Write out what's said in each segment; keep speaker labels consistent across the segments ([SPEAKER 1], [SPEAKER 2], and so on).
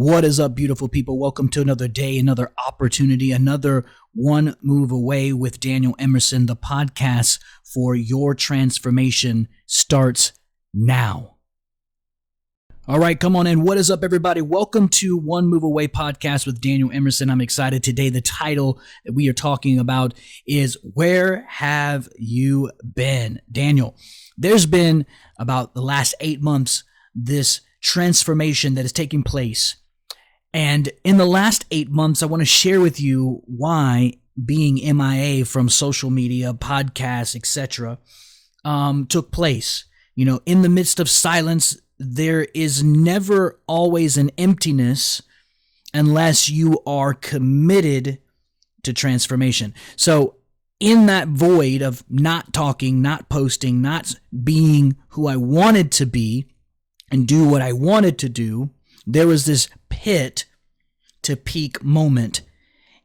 [SPEAKER 1] What is up, beautiful people? Welcome to another day, another opportunity, another one move away with Daniel Emerson. The podcast for your transformation starts now. All right, come on in. What is up, everybody? Welcome to One Move Away podcast with Daniel Emerson. I'm excited today. The title that we are talking about is Where Have You Been? Daniel, there's been about the last 8 months, this transformation that is taking place. And in the last 8 months, I want to share with you why being MIA from social media, podcasts, etc., took place. You know, in the midst of silence, there is never always an emptiness unless you are committed to transformation. So in that void of not talking, not posting, not being who I wanted to be and do what I wanted to do, there was this pit to peak moment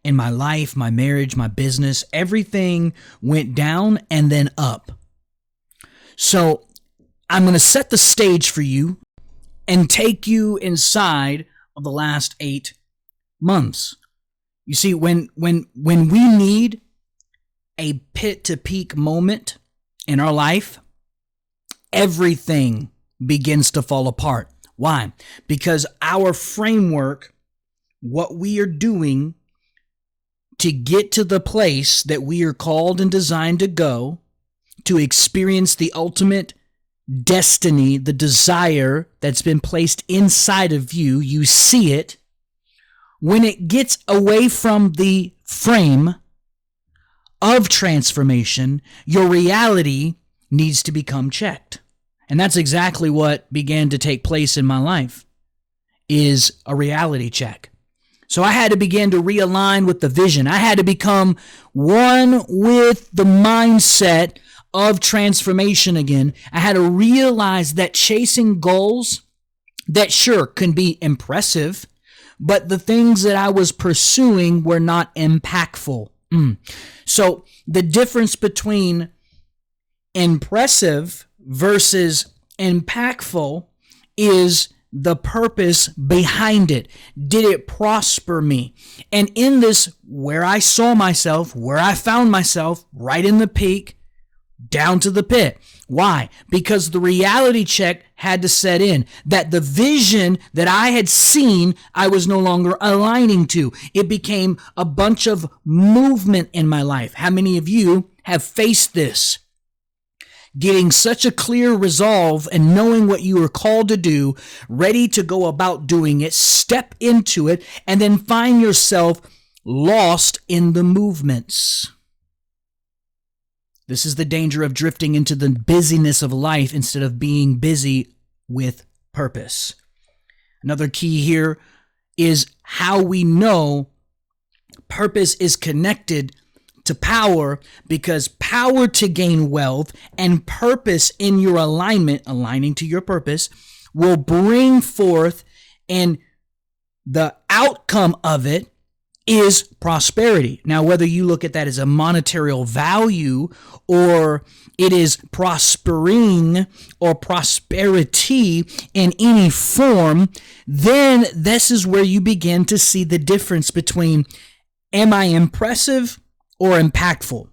[SPEAKER 1] in my life, my marriage, my business. Everything went down and then up. So I'm going to set the stage for you and take you inside of the last 8 months. You see, when we need a pit to peak moment in our life, everything begins to fall apart. Why? Because our framework, what we are doing to get to the place that we are called and designed to go, to experience the ultimate destiny, the desire that's been placed inside of you, you see it. When it gets away from the frame of transformation, your reality needs to become checked. And that's exactly what began to take place in my life, is a reality check. So I had to begin to realign with the vision. I had to become one with the mindset of transformation again. I had to realize that chasing goals that sure can be impressive, but the things that I was pursuing were not impactful. So the difference between impressive versus impactful is the purpose behind it. Did it prosper me? And in this, where I saw myself, where I found myself, right in the peak, down to the pit. Why? Because the reality check had to set in that the vision that I had seen, I was no longer aligning to. It became a bunch of movement in my life. How many of you have faced this? Getting such a clear resolve and knowing what you are called to do, ready to go about doing it, step into it, and then find yourself lost in the movements. This is the danger of drifting into the busyness of life instead of being busy with purpose. Another key here is how we know purpose is connected to power, because power to gain wealth and purpose in your alignment, aligning to your purpose, will bring forth, and the outcome of it is prosperity. Now, whether you look at that as a monetary value or it is prospering or prosperity in any form, then this is where you begin to see the difference between, am I impressive or impactful?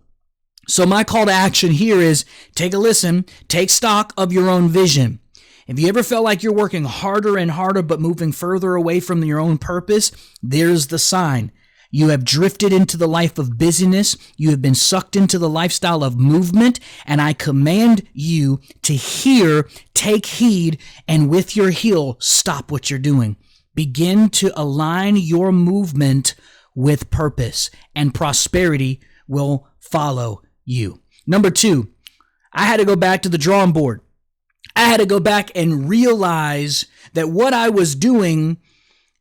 [SPEAKER 1] So my call to action here is take a listen, take stock of your own vision. If you ever felt like you're working harder and harder but moving further away from your own purpose, there's the sign. You have drifted into the life of busyness. You have been sucked into the lifestyle of movement, and I command you to hear, take heed, and with your heel, stop what you're doing. Begin to align your movement with purpose, and prosperity will follow you. Number 2, I had to go back to the drawing board. I had to go back and realize that what I was doing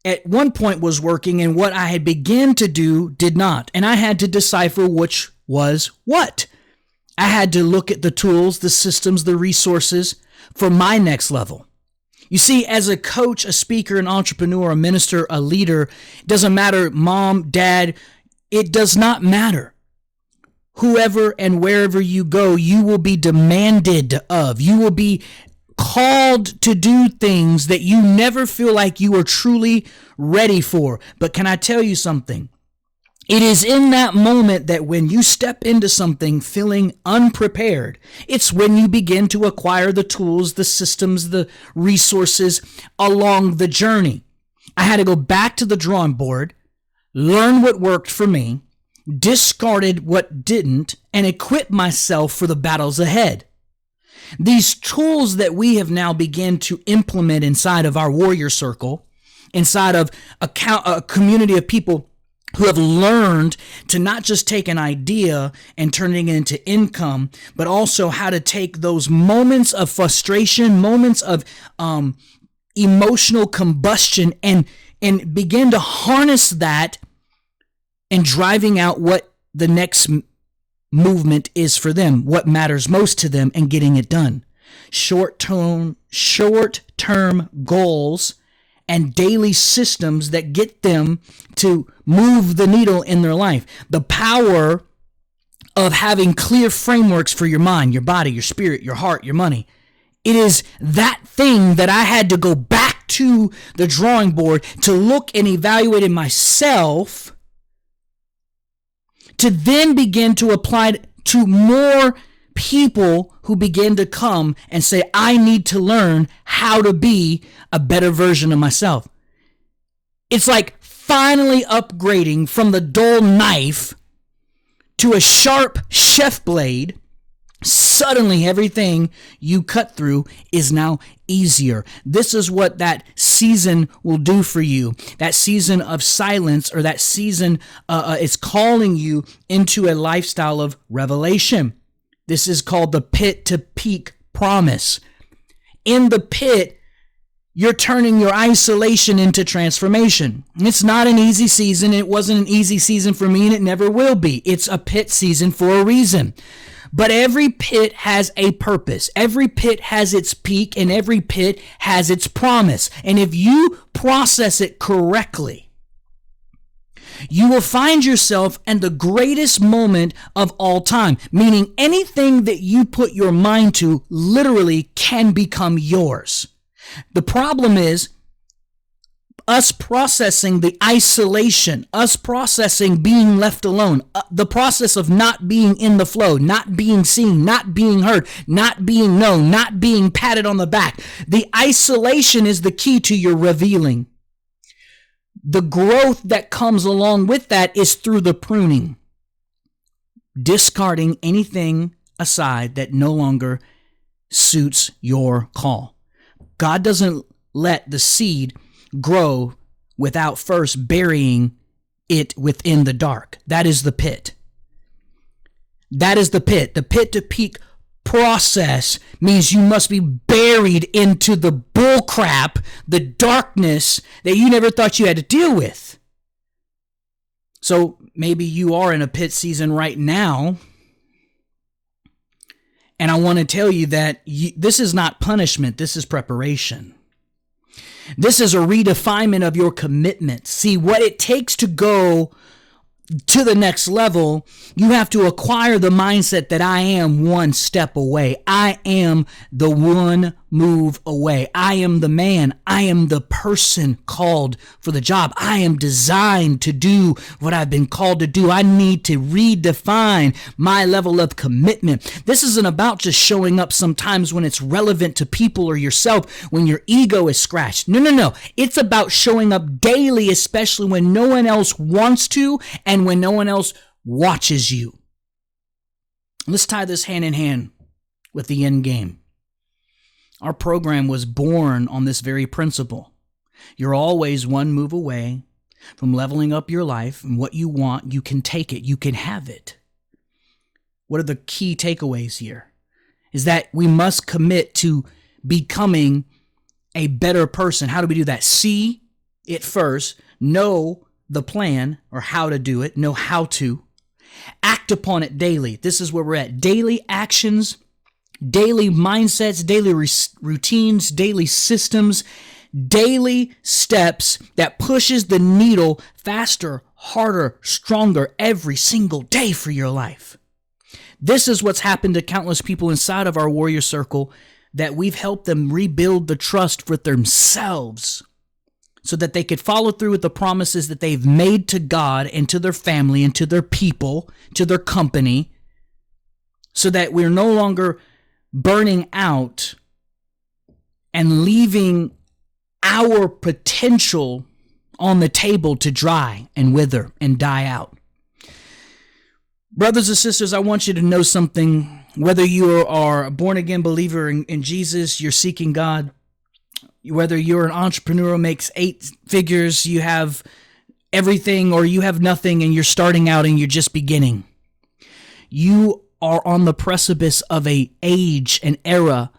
[SPEAKER 1] at one point was working and what I had begun to do did not. And I had to decipher which was what. I had to look at the tools, the systems, the resources for my next level. You see, as a coach, a speaker, an entrepreneur, a minister, a leader, it doesn't matter, mom, dad, it does not matter. Whoever and wherever you go, you will be demanded of. You will be called to do things that you never feel like you are truly ready for. But can I tell you something? It is in that moment that when you step into something feeling unprepared, it's when you begin to acquire the tools, the systems, the resources along the journey. I had to go back to the drawing board, learn what worked for me, discarded what didn't, and equip myself for the battles ahead. These tools that we have now begun to implement inside of our warrior circle, inside of a community of people who have learned to not just take an idea and turning it into income, but also how to take those moments of frustration, moments of emotional combustion, and begin to harness that and driving out what the next movement is for them, what matters most to them, and getting it done. Short-term goals and daily systems that get them to move the needle in their life. The power of having clear frameworks for your mind, your body, your spirit, your heart, your money. It is that thing that I had to go back to the drawing board to look and evaluate in myself, to then begin to apply to more people who begin to come and say, I need to learn how to be a better version of myself. It's like finally upgrading from the dull knife to a sharp chef blade. Suddenly everything you cut through is now easier. This is what that season will do for you. That season of silence, or that season is calling you into a lifestyle of revelation. This is called the pit to peak promise. In the pit, you're turning your isolation into transformation. It's not an easy season. It wasn't an easy season for me, and it never will be. It's a pit season for a reason. But every pit has a purpose. Every pit has its peak, and every pit has its promise. And if you process it correctly, you will find yourself in the greatest moment of all time, meaning anything that you put your mind to literally can become yours. The problem is us processing the isolation, us processing being left alone, the process of not being in the flow, not being seen, not being heard, not being known, not being patted on the back. The isolation is the key to your revealing. The growth that comes along with that is through the pruning, discarding anything aside that no longer suits your call. God doesn't let the seed grow without first burying it within the dark. That is the pit. That is the pit. The pit to peak process means you must be buried into the bullcrap, the darkness that you never thought you had to deal with. So maybe you are in a pit season right now, and I want to tell you that this is not punishment, this is preparation. This is a redefinement of your commitment. See, what it takes to go to the next level, you have to acquire the mindset that I am one step away. I am the one move away. I am the man. I am the person called for the job. I am designed to do what I've been called to do. I need to redefine my level of commitment. This isn't about just showing up sometimes when it's relevant to people or yourself, when your ego is scratched. No. It's about showing up daily, especially when no one else wants to and when no one else watches you. Let's tie this hand in hand with the end game. Our program was born on this very principle. You're always one move away from leveling up your life, and what you want, you can take it, you can have it. What are the key takeaways here? Is that we must commit to becoming a better person. How do we do that? See it first, know the plan or how to do it, know how to act upon it daily. This is where we're at. Daily actions, daily mindsets, daily routines, daily systems, daily steps that pushes the needle faster, harder, stronger every single day for your life. This is what's happened to countless people inside of our warrior circle that we've helped them rebuild the trust for themselves so that they could follow through with the promises that they've made to God and to their family and to their people, to their company, so that we're no longer burning out and leaving our potential on the table to dry and wither and die out. Brothers and sisters, I want you to know something. Whether you are a born-again believer in Jesus, you're seeking God, whether you're an entrepreneur who makes 8 figures, you have everything, or you have nothing and you're starting out and you're just beginning, you are on the precipice of an age, an era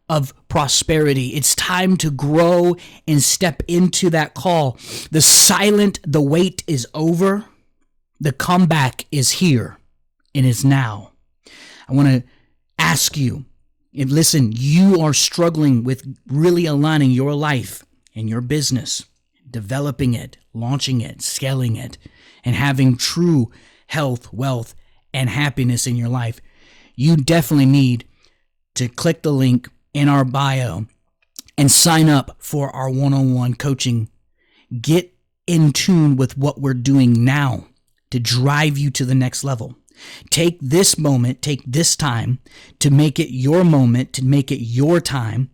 [SPEAKER 1] of prosperity. It's time to grow and step into that call. The wait is over. The comeback is here and is now. I want to ask you, and listen, you are struggling with really aligning your life and your business, developing it, launching it, scaling it, and having true health, wealth, and happiness in your life. You definitely need to click the link in our bio and sign up for our one-on-one coaching. Get in tune with what we're doing now to drive you to the next level. Take this moment, take this time to make it your moment, to make it your time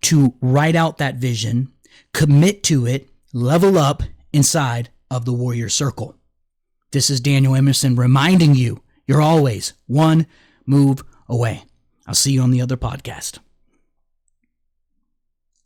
[SPEAKER 1] to write out that vision, commit to it, level up inside of the Warrior Circle. This is Daniel Emerson reminding you, you're always one move away. I'll see you on the other podcast.